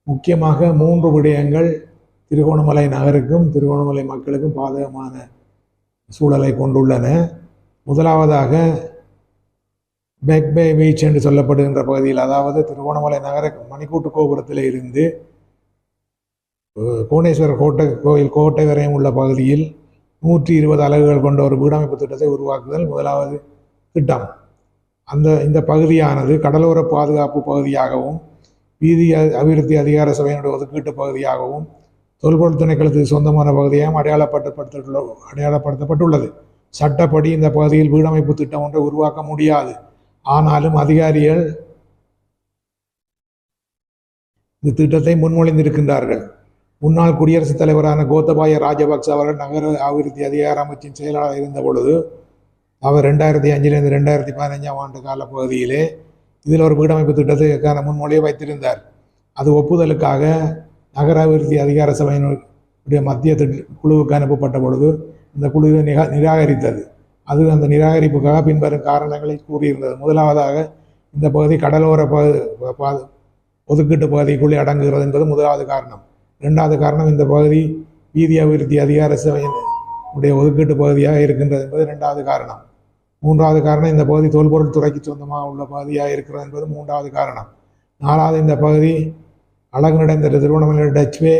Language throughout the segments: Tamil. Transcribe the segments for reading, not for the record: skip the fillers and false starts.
முக்கியமாக 3 விடயங்கள் திருகோணமலை நகருக்கும் திருகோணமலை மக்களுக்கும் பாதகமான சூழலை கொண்டுள்ளன. முதலாவதாக பேக் பே பீச் என்று சொல்லப்படுகின்ற பகுதியில், அதாவது திருகோணமலை நகர மணிக்கூட்டு கோபுரத்தில் இருந்து கோணேஸ்வரர் கோட்டை வரையும் உள்ள பகுதியில் 120 அலகுகள் கொண்ட ஒரு வீடமைப்பு திட்டத்தை உருவாக்குதல் முதலாவது திட்டம். இந்த பகுதியானது கடலோர பாதுகாப்பு பகுதியாகவும் வீதி அபிவிருத்தி அதிகார சபையினுடைய ஒதுக்கீட்டு பகுதியாகவும் தொல்பொருள் திணைக்களத்துக்கு சொந்தமான பகுதியாகவும் அடையாளப்படுத்தப்பட்டுள்ளது. சட்டப்படி இந்த பகுதியில் வீடமைப்பு திட்டம் ஒன்றை உருவாக்க முடியாது. ஆனாலும் அதிகாரிகள் இந்த திட்டத்தை முன்மொழிந்திருக்கின்றார்கள். முன்னாள் குடியரசுத் தலைவரான கோத்தபாய ராஜபக்ச அவர்கள் நகர அபிவிருத்தி அதிகார அமைச்சின் செயலாளர் இருந்த பொழுது அவர் 2005 2015 ஆண்டு கால பகுதியிலே இதில் ஒரு வீடமைப்பு திட்டத்துக்கான முன்மொழியை வைத்திருந்தார். அது ஒப்புதலுக்காக நகர அபிவிருத்தி அதிகார சபையினுடைய மத்திய குழுவுக்கு அனுப்பப்பட்ட பொழுது இந்த குழுவை நிராகரித்தது. அது அந்த நிராகரிப்புக்காக பின்வரும் காரணங்களை கூறியிருந்தது. முதலாவதாக இந்த பகுதி கடலோர ஒதுக்கீட்டு பகுதிக்குள்ளே அடங்குகிறது என்பது முதலாவது காரணம். 2வது காரணம், இந்த பகுதி வீதி அபிவிருத்தி அதிகார சபையினுடைய ஒதுக்கீட்டு பகுதியாக இருக்கின்றது என்பது 2வது காரணம். 3வது காரணம், இந்த பகுதி தொல்பொருள் துறைக்கு சொந்தமாக உள்ள பகுதியாக இருக்கிறது என்பது 3வது காரணம். 4வது, இந்த பகுதி அழகு நிறைந்த திருவண்ணாமலை டச்வே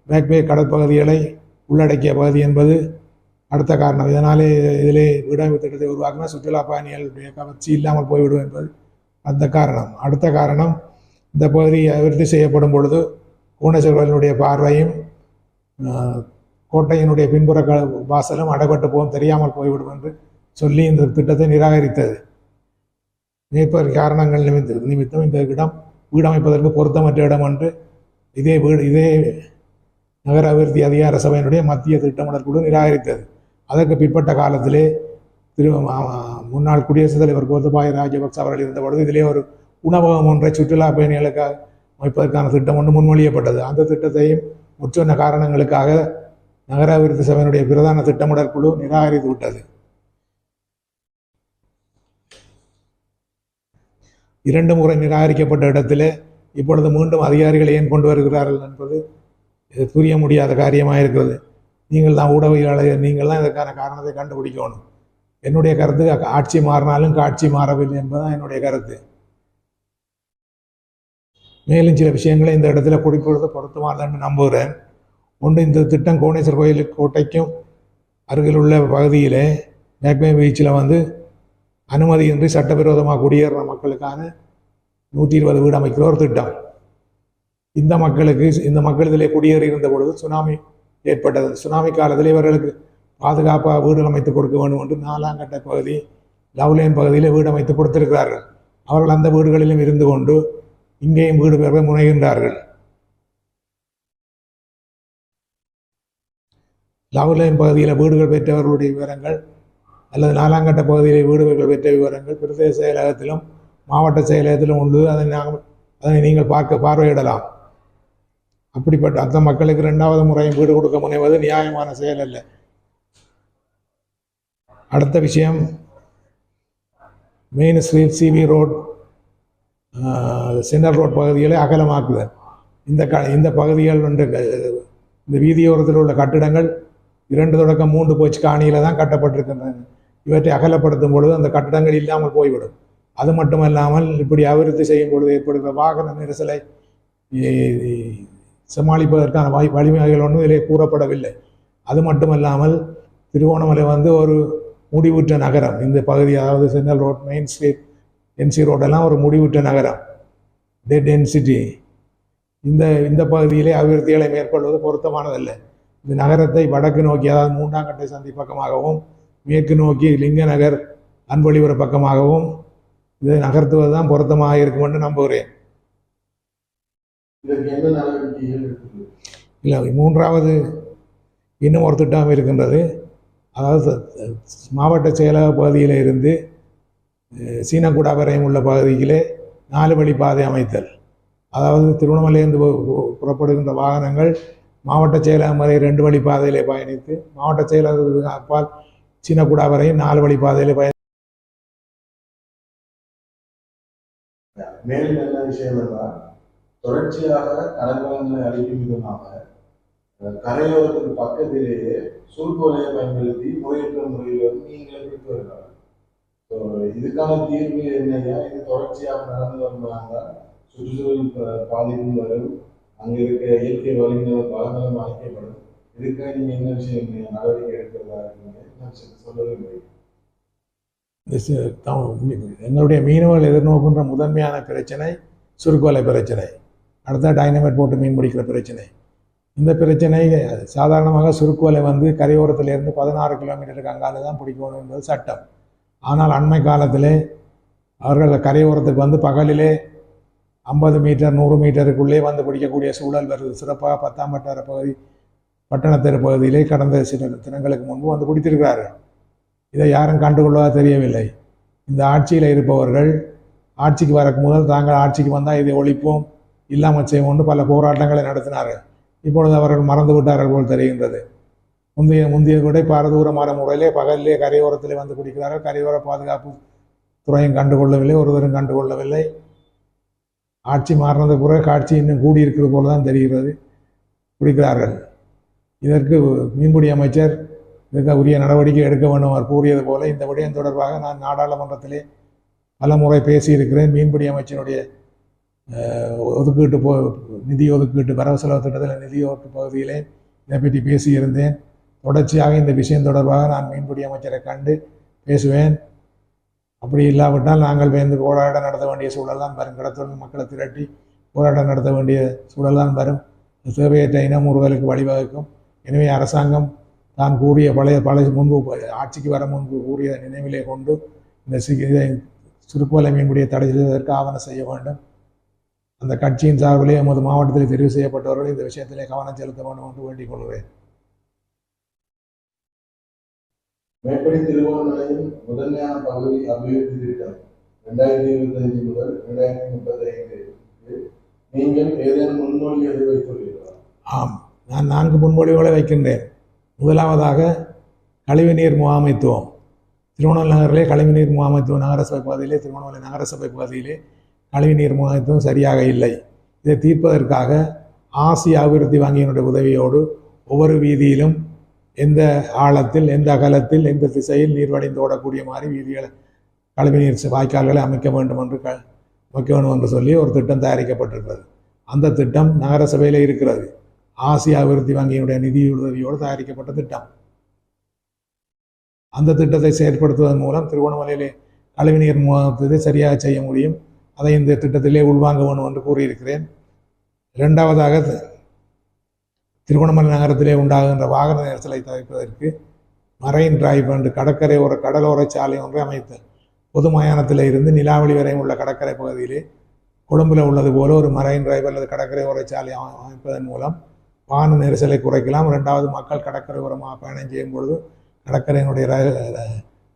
பேக்வே கடற்பகுதிகளை உள்ளடக்கிய பகுதி என்பது அடுத்த காரணம். இதனாலே இதிலே வீடமைப்பு திட்டத்தை உருவாக்கினா சுற்றுலா பயணிகளுடைய கவர்ச்சி இல்லாமல் போய்விடும் என்பது அந்த காரணம். அடுத்த காரணம், இந்த பகுதி அபிவிருத்தி செய்யப்படும் பொழுது கோணேஸ்வரனுடைய பார்வையும் கோட்டையினுடைய பின்புற வாசலும் அடைபட்டு போகும், தெரியாமல் போய்விடும் என்று சொல்லி இந்த திட்டத்தை நிராகரித்தது. மேற்படி காரணங்கள் நிமித்தம் இந்த இடம் வீடமைப்பதற்கு பொருத்தமற்ற இடம் என்று இதே நகர அபிவிருத்தி அதிகார சபையினுடைய மத்திய திட்டமிடல் குழு நிராகரித்தது. அதற்கு பிற்பட்ட காலத்திலே முன்னாள் குடியரசுத் தலைவர் கோத்தபாய ராஜபக்ச அவர்கள் இருந்த பொழுது இதிலே ஒரு உணவகம் ஒன்றை சுற்றுலா பயணிகளுக்காக அமைப்பதற்கான திட்டம் ஒன்று முன்மொழியப்பட்டது. அந்த திட்டத்தையும் முற்றொன்ன காரணங்களுக்காக நகர அபிவிருத்தி சபையினுடைய பிரதான திட்டமிடல் குழு நிராகரித்து விட்டது. 2 முறை நிராகரிக்கப்பட்ட இடத்திலே இப்பொழுது மீண்டும் அதிகாரிகள் ஏன் கொண்டு வருகிறார்கள் என்பது புரிய முடியாத காரியமாக இருக்கிறது. நீங்கள் தான் ஊடகவியலாளர், நீங்கள் தான் இதற்கான காரணத்தை கண்டுபிடிக்கணும். என்னுடைய கருத்து, ஆட்சி மாறினாலும் காட்சி மாறவில்லை என்பதுதான் என்னுடைய கருத்து. மேலும் சில விஷயங்களை இந்த இடத்துல குறிப்பிடுவது பொருத்தமானது நம்புகிறேன். ஒன்று, இந்த திட்டம் கோணேஸ்வரர் கோயில் கோட்டைக்கும் அருகில் உள்ள பகுதியிலே பேக்வே பீச்சில் அனுமதியின்றி சட்டவிரோதமாக குடியேறுற மக்களுக்கான 120 வீடு அமைக்கிற ஒரு திட்டம். இந்த மக்கள் இதிலே குடியேறி இருந்த பொழுது சுனாமி ஏற்பட்டது. சுனாமி காலத்தில் இவர்களுக்கு பாதுகாப்பாக வீடு அமைத்து கொடுக்க வேண்டும் என்று 4ஆம் கட்ட பகுதி லவ்லேன் பகுதியில் வீடு அமைத்து கொடுத்திருக்கிறார்கள். அவர்கள் அந்த வீடுகளிலும் இருந்து கொண்டு இங்கேயும் வீடு பெற முனைகின்றார்கள். லவ்லேன் பகுதியில் வீடுகள் பெற்றவர்களுடைய விவரங்கள் அல்லது 4ஆம் கட்ட பகுதியிலே வீடுகள் பெற்ற விவரங்கள் பிரதேச செயலகத்திலும் மாவட்ட செயலகத்திலும் உண்டு. அதனை நீங்கள் பார்வையிடலாம். அப்படிப்பட்ட அந்த மக்களுக்கு 2வது முறையும் வீடு கொடுக்க முனைவது நியாயமான செயல் அல்ல. அடுத்த விஷயம், main street, CP road, central road பகுதிகளை அகலமாக்குதல். இந்த பகுதிகள் இந்த வீதியோரத்தில் உள்ள கட்டிடங்கள் 2 தொடக்கம் 3 போச்சு காணியில் தான் கட்டப்பட்டிருக்கின்றன. இவற்றை அகலப்படுத்தும் பொழுது அந்த கட்டடங்கள் இல்லாமல் போய்விடும். அது மட்டுமல்லாமல் இப்படி அபிவிருத்தி செய்யும் பொழுது ஏற்படுகிற வாகன நெரிசலை சமாளிப்பதற்கான வழிமுறைகள் ஒன்றும் இதிலே கூறப்படவில்லை. அது மட்டுமல்லாமல் திருகோணமலை ஒரு முடிவுற்ற நகரம். இந்த பகுதி, அதாவது central road, main street, NC ரோடெல்லாம் ஒரு முடிவுற்ற நகரம், டெட் டென்சிட்டி. இந்த பகுதியிலே அபிவிருத்திகளை மேற்கொள்வது பொருத்தமானதல்ல. இந்த நகரத்தை வடக்கு நோக்கி, அதாவது 3ஆம் கட்டை சந்தி பக்கமாகவும் மேற்கு நோக்கி லிங்க நகர், அன்பொழிபுர பக்கமாகவும் இதை நகர்த்துவது தான் பொருத்தமாக இருக்கும் என்று நம்புகிறேன். இல்லை, 3வது இன்னும் ஒரு திட்டம் இருக்கின்றது. அதாவது மாவட்ட செயலக பகுதியில் இருந்து சீனக்குடா வரையும் உள்ள பகுதியிலே 4 வழி பாதை அமைத்தல். அதாவது திருவண்ணாமலையிலிருந்து புறப்படுகின்ற வாகனங்கள் மாவட்ட செயலகம் வரை 2 வழி பாதையிலே பயணித்து மாவட்ட செயலகத்துக்கு அப்பால் சீனக்குடா வரையும் 4 வழி பாதையிலே மேலும் என்ன விஷயம் என்றால், தொடர்ச்சியாக கடற்கலங்களை அழிக்கும் விதமாக கரையோரத்துக்கு பக்கத்திலேயே சுருக்கோலையை பயன்படுத்தி முறையற்ற முறையில் வந்து நீங்களே பிடித்து வருகிறார்கள். ஸோ இதுக்கான தீர்வு என்னையா, இது தொடர்ச்சியாக நடந்து வந்தாங்க, சுற்றுச்சூழல் பாதிப்பும் வரும், அங்கே இருக்க இயற்கை வளங்களும் அழைக்கப்படும். இதுக்காக நீங்க என்ன விஷயம் நடவடிக்கை எடுக்கிறதா இருக்கீங்க? நான் சொல்லவே முடியும். எங்களுடைய மீனவர்கள் எதிர்நோக்கின்ற முதன்மையான பிரச்சனை சுருக்கோலை பிரச்சனை, அடுத்த டைனமைட் போட்டு மீன் பிடிக்கிற பிரச்சனை. இந்த பிரச்சனை சாதாரணமாக சுருக்கோலை வந்து கரையோரத்திலிருந்து 16 கிலோமீட்டருக்கு அங்கால தான் பிடிக்கணும் என்பது சட்டம். ஆனால் அண்மை காலத்திலே அவர்கள் கரையோரத்துக்கு வந்து பகலிலே 50 மீட்டர் 100 மீட்டருக்குள்ளே வந்து பிடிக்கக்கூடிய சூழல் வருது. சிறப்பாக 10ஆம் வட்டார பகுதி பட்டணத்தெரு பகுதியிலே கடந்த சில தினங்களுக்கு முன்பு வந்து பிடித்திருக்கிறார்கள். இதை யாரும் கண்டுகொள்ளவா தெரியவில்லை. இந்த ஆட்சியில் இருப்பவர்கள் ஆட்சிக்கு வரக்கு முதல் தாங்கள் ஆட்சிக்கு வந்தால் இதை ஒழிப்போம், இல்லாமல் செய்வோம் பல போராட்டங்களை நடத்தினார்கள். இப்பொழுது அவர்கள் மறந்து விட்டார்கள் போல் தெரிகின்றது. முந்தைய கூட பாரதூரமான முறையிலே பகலிலே கரையோரத்திலே வந்து பிடிக்கிறார்கள். கரையோர பாதுகாப்பு துறையும் கண்டுகொள்ளவில்லை, ஒருவரும் கண்டுகொள்ளவில்லை. ஆட்சி மாறினது பிறகு காட்சி இன்னும் கூடியிருக்கிறது போல தான் தெரிகிறது. பிடிக்கிறார்கள். இதற்கு மீன்பிடி அமைச்சர் இதற்கு உரிய நடவடிக்கை எடுக்க வேண்டும். அவர் கூறியது போல இந்த விடயம் தொடர்பாக நான் நாடாளுமன்றத்திலே பல முறை பேசியிருக்கிறேன். மீன்பிடி அமைச்சனுடைய நிதி ஒதுக்கீட்டு வரவு செலவு திட்டத்தில் நிதி ஒதுக்கு பகுதியிலே இதை பற்றி பேசியிருந்தேன். தொடர்ச்சியாக இந்த விஷயம் தொடர்பாக நான் மீன்பிடி அமைச்சரை கண்டு பேசுவேன். அப்படி இல்லாவிட்டால் நாங்கள் வந்து போராட்டம் நடத்த வேண்டிய சூழல் தான் வரும். கடத்தொழில் மக்களை திரட்டி போராட்டம் நடத்த வேண்டிய சூழல் தான் வரும். தேவையற்ற இனமுறுவலுக்கு வழிவகுக்கும். எனவே அரசாங்கம் தான் கூறிய பழைய முன்பு ஆட்சிக்கு வர முன்பு கூறிய நினைவிலே கொண்டு இந்த சுருக்கோலை மீன்பிடியை தடை செய்வதற்கு ஆவணம் செய்ய வேண்டும். அந்த கட்சியின் சார்பிலே எமது மாவட்டத்தில் தெரிவு செய்யப்பட்டவர்கள் இந்த விஷயத்திலே கவனம் செலுத்த வேண்டும் என்று வேண்டிக் கொள்கிறேன். மேற்படி திருவண்ணாமலையின் முதன்மையான பகுதி அபிவிருத்தி திட்டம் 2025 முதல் 2035 நீங்கள் ஏதேனும் முன்மொழிகளை வைத்துள்ளீர்களா? ஆம், நான் 4 முன்மொழிகளை வைக்கின்றேன். முதலாவதாக கழிவுநீர் முகாமைத்துவம். திருவண்ணாமலை நகரிலே கழிவுநீர் முகாமைத்துவம் நகரசபை பகுதியிலே திருவண்ணாமலை நகரசபை பகுதியிலே கழிவுநீர் முகாமைத்துவம் சரியாக இல்லை. இதை தீர்ப்பதற்காக ஆசிய அபிவிருத்தி வங்கியினுடைய உதவியோடு ஒவ்வொரு வீதியிலும் எந்த ஆழத்தில் எந்த அகலத்தில் எந்த திசையில் நீர் வடிந்து ஓடக்கூடிய மாதிரி வீதிகளை கழிவுநீர் வாய்க்கால்களை அமைக்க வேண்டும் என்று சொல்லி ஒரு திட்டம் தயாரிக்கப்பட்டிருக்கிறது. அந்த திட்டம் நகரசபையில் இருக்கிறது. ஆசிய அபிவிருத்தி வங்கியினுடைய நிதி உதவியோடு தயாரிக்கப்பட்ட திட்டம். அந்த திட்டத்தை செயற்படுத்துவதன் மூலம் திருவண்ணாமலையிலே கழிவுநீர் முகாமைத்துவத்தை சரியாக செய்ய முடியும். அதை இந்த திட்டத்திலே உள்வாங்க வேண்டும் என்று கூறியிருக்கிறேன். இரண்டாவதாக திருவண்ணாமலை நகரத்திலே உண்டாகின்ற வாகன நெரிசலை தவிர்ப்பதற்கு மரைன் டிரைவ் என்று கடலோர சாலை ஒன்றை அமைத்தல். பொது மயானத்தில் இருந்து நிலாவளி வரை உள்ள கடற்கரை பகுதியிலே கொழும்பில் உள்ளது போல ஒரு மரைன் டிரைவ் அல்லது கடற்கரை ஓர சாலை அமைப்பதன் மூலம் வாகன நெரிசலை குறைக்கலாம். இரண்டாவது, மக்கள் கடற்கரை ஓரமாக பயணம் செய்யும் பொழுது கடற்கரையினுடைய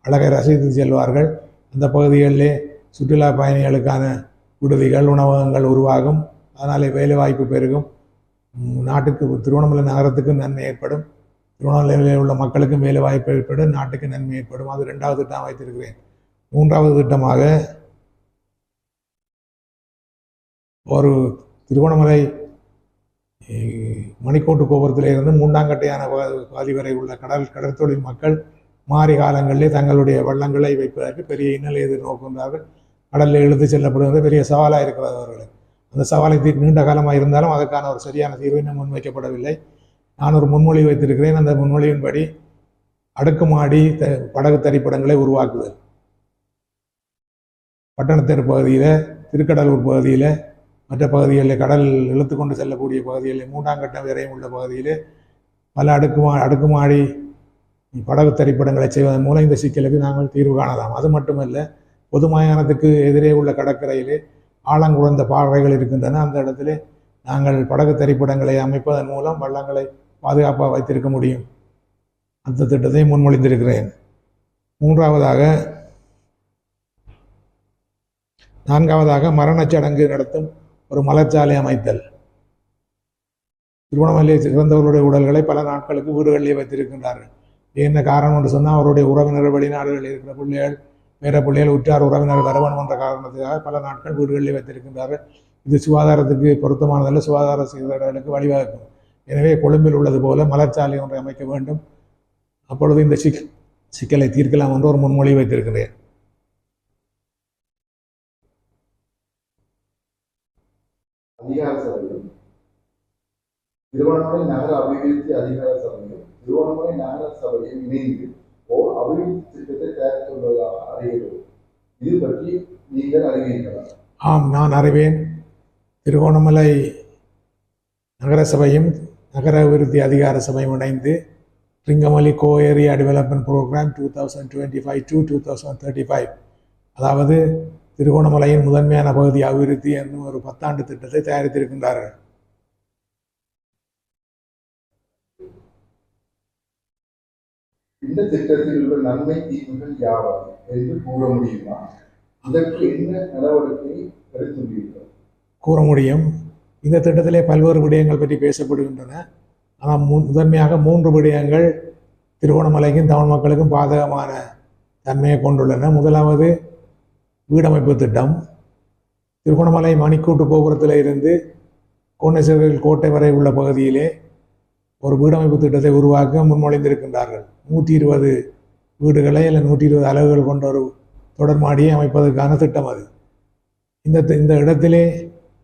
அழகை ரசித்து செல்வார்கள். அந்த பகுதிகளிலே சுற்றுலா பயணிகளுக்கான விடுதிகள் உணவகங்கள் உருவாகும். அதனாலே வேலைவாய்ப்பு பெருகும். நாட்டுக்கு திருவண்ணாமலை நகரத்துக்கு நன்மை ஏற்படும். திருவண்ணாமலையில் உள்ள மக்களுக்கும் வேலைவாய்ப்பு ஏற்படும். நாட்டுக்கு நன்மை ஏற்படும். அது 2வது திட்டம் வைத்திருக்கிறேன். 3வது திட்டமாக ஒரு திருவண்ணாமலை மணிக்கோட்டு கோபுரத்திலிருந்து மூண்டாங்கட்டையான பாதி வரை உள்ள கடற்தொழில் மக்கள் மாறி காலங்களிலே தங்களுடைய வள்ளங்களை வைப்பதற்கு பெரிய இன்னலை எதிர்நோக்குகின்றார்கள். கடலில் இழுத்து செல்லப்படுவது பெரிய சவாலாக இருக்கிறது அவர்களுக்கு. அந்த சவாலை நீண்ட காலமாக இருந்தாலும் அதற்கான ஒரு சரியான தீர்வு இன்னும் முன்வைக்கப்படவில்லை. நான் ஒரு முன்மொழி வைத்திருக்கிறேன். அந்த முன்மொழியின்படி அடுக்குமாடி படகு தரிப்பிடங்களை உருவாக்குதல். பட்டணத்தெரு பகுதியில், திருக்கடலூர் பகுதியில், மற்ற பகுதிகளில் கடல் இழுத்து கொண்டு செல்லக்கூடிய பகுதிகளில், மூண்டாங்கட்டம் வரையும் உள்ள பகுதியில் பல அடுக்குமாடி படகு தரிப்பிடங்களை செய்வதன் மூலம் இந்த சிக்கலுக்கு நாங்கள் தீர்வு காணலாம். அது மட்டுமல்ல, பொது மயானத்துக்கு எதிரே உள்ள கடற்கரையிலே ஆழங்குறைந்த பாறைகள் இருக்கின்றன. அந்த இடத்துல நாங்கள் படகு தரிப்பிடங்களை அமைப்பதன் மூலம் வள்ளங்களை பாதுகாப்பாக வைத்திருக்க முடியும். அந்த திட்டத்தை முன்மொழிந்திருக்கிறேன். 4வதாக மரணச்சடங்கு நடத்தும் ஒரு மலர்ச்சாலை அமைத்தல். திருவண்ணாமலையை சிறந்தவர்களுடைய உடல்களை பல நாட்களுக்கு வீடுகளிலே வைத்திருக்கின்றார்கள். என்ன காரணம் என்று சொன்னால், அவருடைய உறவினர்கள் வெளிநாடுகளில் இருக்கிற பிள்ளைகள், வேற பிள்ளைகள், உற்றார் உறவினர்கள் வரவணும் என்ற காரணத்துக்காக பல நாட்கள் வீடுகளிலே வைத்திருக்கின்றார்கள். இது சுகாதாரத்துக்கு பொருத்தமானதல்ல, சுகாதார சீர்கேடுகளுக்கு வழிவகுக்கும். எனவே கொழும்பில் உள்ளது போல மலர்ச்சாலை ஒன்றை அமைக்க வேண்டும். அப்பொழுது இந்த சிக்கலை தீர்க்கலாம் என்று ஒரு முன்மொழி வைத்திருக்கிறேன். அதிகார சபையும் திருவண்ணாமலை நகர அபிவிருத்தி அதிகார சபையும் திருவண்ணாமலை நகர சபையும் இணைந்து ஓர் அபிவிருத்தி திட்டத்தை தயாரித்துள்ளதாக அறிகிறது. இது பற்றி நீங்கள் அறிவீர்களா? ஆம், நான் அறிவேன். திருகோணமலை நகர சபையும் நகர அபிவிருத்தி அதிகார சபையும் இணைந்து ரிங்கமலி கோ ஏரியா டெவலப்மெண்ட் ப்ரோக்ராம் 2025 to 2035, அதாவது திருகோணமலையின் முதன்மையான பகுதி அபிவிருத்தி என்னும் ஒரு 10 ஆண்டு திட்டத்தை தயாரித்திருக்கின்றார்கள். இந்த திட்டத்தில் உள்ள நன்மை தீமைகள் யாவை என்று கூற முடியுமா? அதற்கு என்ன நடவடிக்கை எடுத்துள்ளீர்கள்? கூற முடியும். இந்த திட்டத்திலே பல்வேறு விடயங்கள் பற்றி பேசப்படுகின்றன. ஆனால் முதன்மையாக 3 விடயங்கள் திருகோணமலைக்கும் தமிழ் மக்களுக்கும் பாதகமான தன்மையை கொண்டுள்ளன. முதலாவது வீடமைப்பு திட்டம். திருகோணமலை மணிக்கூட்டு கோபுரத்தில் இருந்து கோணேஸ்வரர் கோட்டை வரை உள்ள பகுதியிலே ஒரு வீடமைப்பு திட்டத்தை உருவாக்க முன்மொழிந்திருக்கின்றார்கள். 120 வீடுகளை அல்ல 120 அலகுகள் கொண்ட ஒரு தொடர்மாடியை அமைப்பதற்கான திட்டம் அது. இந்த இடத்திலே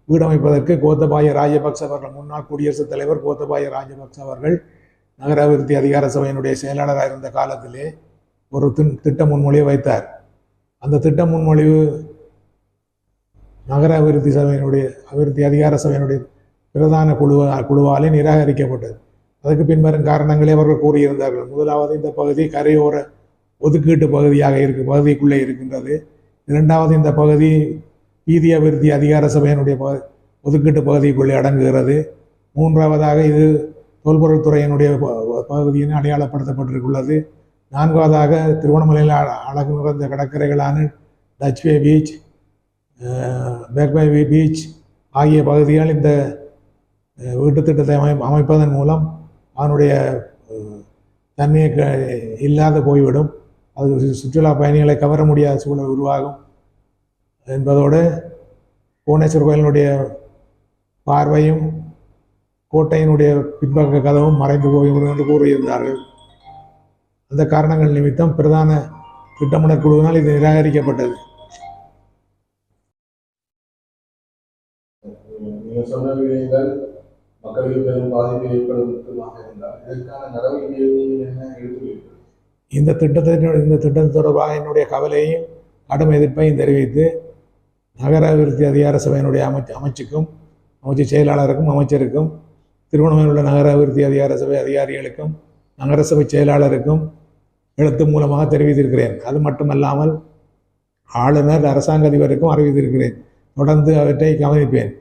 வீடமைப்பதற்கு கோத்தபாய ராஜபக்ச அவர்கள், முன்னாள் குடியரசுத் தலைவர் கோத்தபாய ராஜபக்ச அவர்கள் நகர அபிவிருத்தி அதிகார சபையினுடைய செயலாளராக இருந்த காலத்திலே ஒரு திட்ட முன்மொழியை வைத்தார். அந்த திட்ட முன்மொழிவு நகர அபிவிருத்தி அதிகார சபையினுடைய பிரதான குழுவாலே நிராகரிக்கப்பட்டது. அதுக்கு பின்வரும் காரணங்களே அவர்கள் கூறியிருந்தார்கள். முதலாவது, இந்த பகுதி கரையோர ஒதுக்கீட்டு பகுதிக்குள்ளே இருக்கின்றது. இரண்டாவது, இந்த பகுதி வீதி அபிவிருத்தி அதிகார சபையினுடைய ஒதுக்கீட்டு பகுதிக்குள்ளே அடங்குகிறது. மூன்றாவதாக, இது தொல்பொருள் துறையினுடைய பகுதியின் அடையாளப்படுத்தப்பட்டிருக்குள்ளது. நான்காவதாக, திருவண்ணாமலையில் அழகு நிறைந்த கடற்கரைகளான டச்வே பீச், பேக்பை பீச் ஆகிய பகுதிகள் இந்த வீட்டு திட்டத்தை அமைப்பதன் மூலம் அதனுடைய தன்மையை இல்லாத போய்விடும். அது சுற்றுலா பயணிகளை கவர முடியாத சூழல் உருவாகும் என்பதோடு புவனேஸ்வர் கோயிலினுடைய பார்வையும் கோட்டையினுடைய பின்பக்க கதவும் மறைந்து போய்விடும் என்று கூறியிருந்தார்கள். அந்த காரணங்கள் நிமித்தம் பிரதான திட்டமிடல் குழுவினால் இது நிராகரிக்கப்பட்டது. நீங்கள் சொன்ன விடயங்கள் மக்களுக்கு பெரும் பாதிப்பை ஏற்படுத்துமாக இருந்தால் இதற்கான நடவடிக்கைகள் நீங்கள் என்ன எடுத்துள்ளீர்கள்? இந்த திட்டத்தின் தொடர்பாக என்னுடைய கவலையையும் கடும் எதிர்ப்பையும் தெரிவித்து நகர அபிவிருத்தி அதிகார சபையினுடைய அமைச்சு செயலாளருக்கும் அமைச்சருக்கும் திருவண்ணாமலையில் உள்ள நகர அபிவிருத்தி அதிகார சபை அதிகாரிகளுக்கும் நகரசபை செயலாளருக்கும் எழுத்து மூலமாக தெரிவித்திருக்கிறேன். அது மட்டுமல்லாமல் ஆளுநர், அரசாங்க அதிபருக்கும் அறிவித்திருக்கிறேன். தொடர்ந்து அவற்றை கவனிப்பேன்.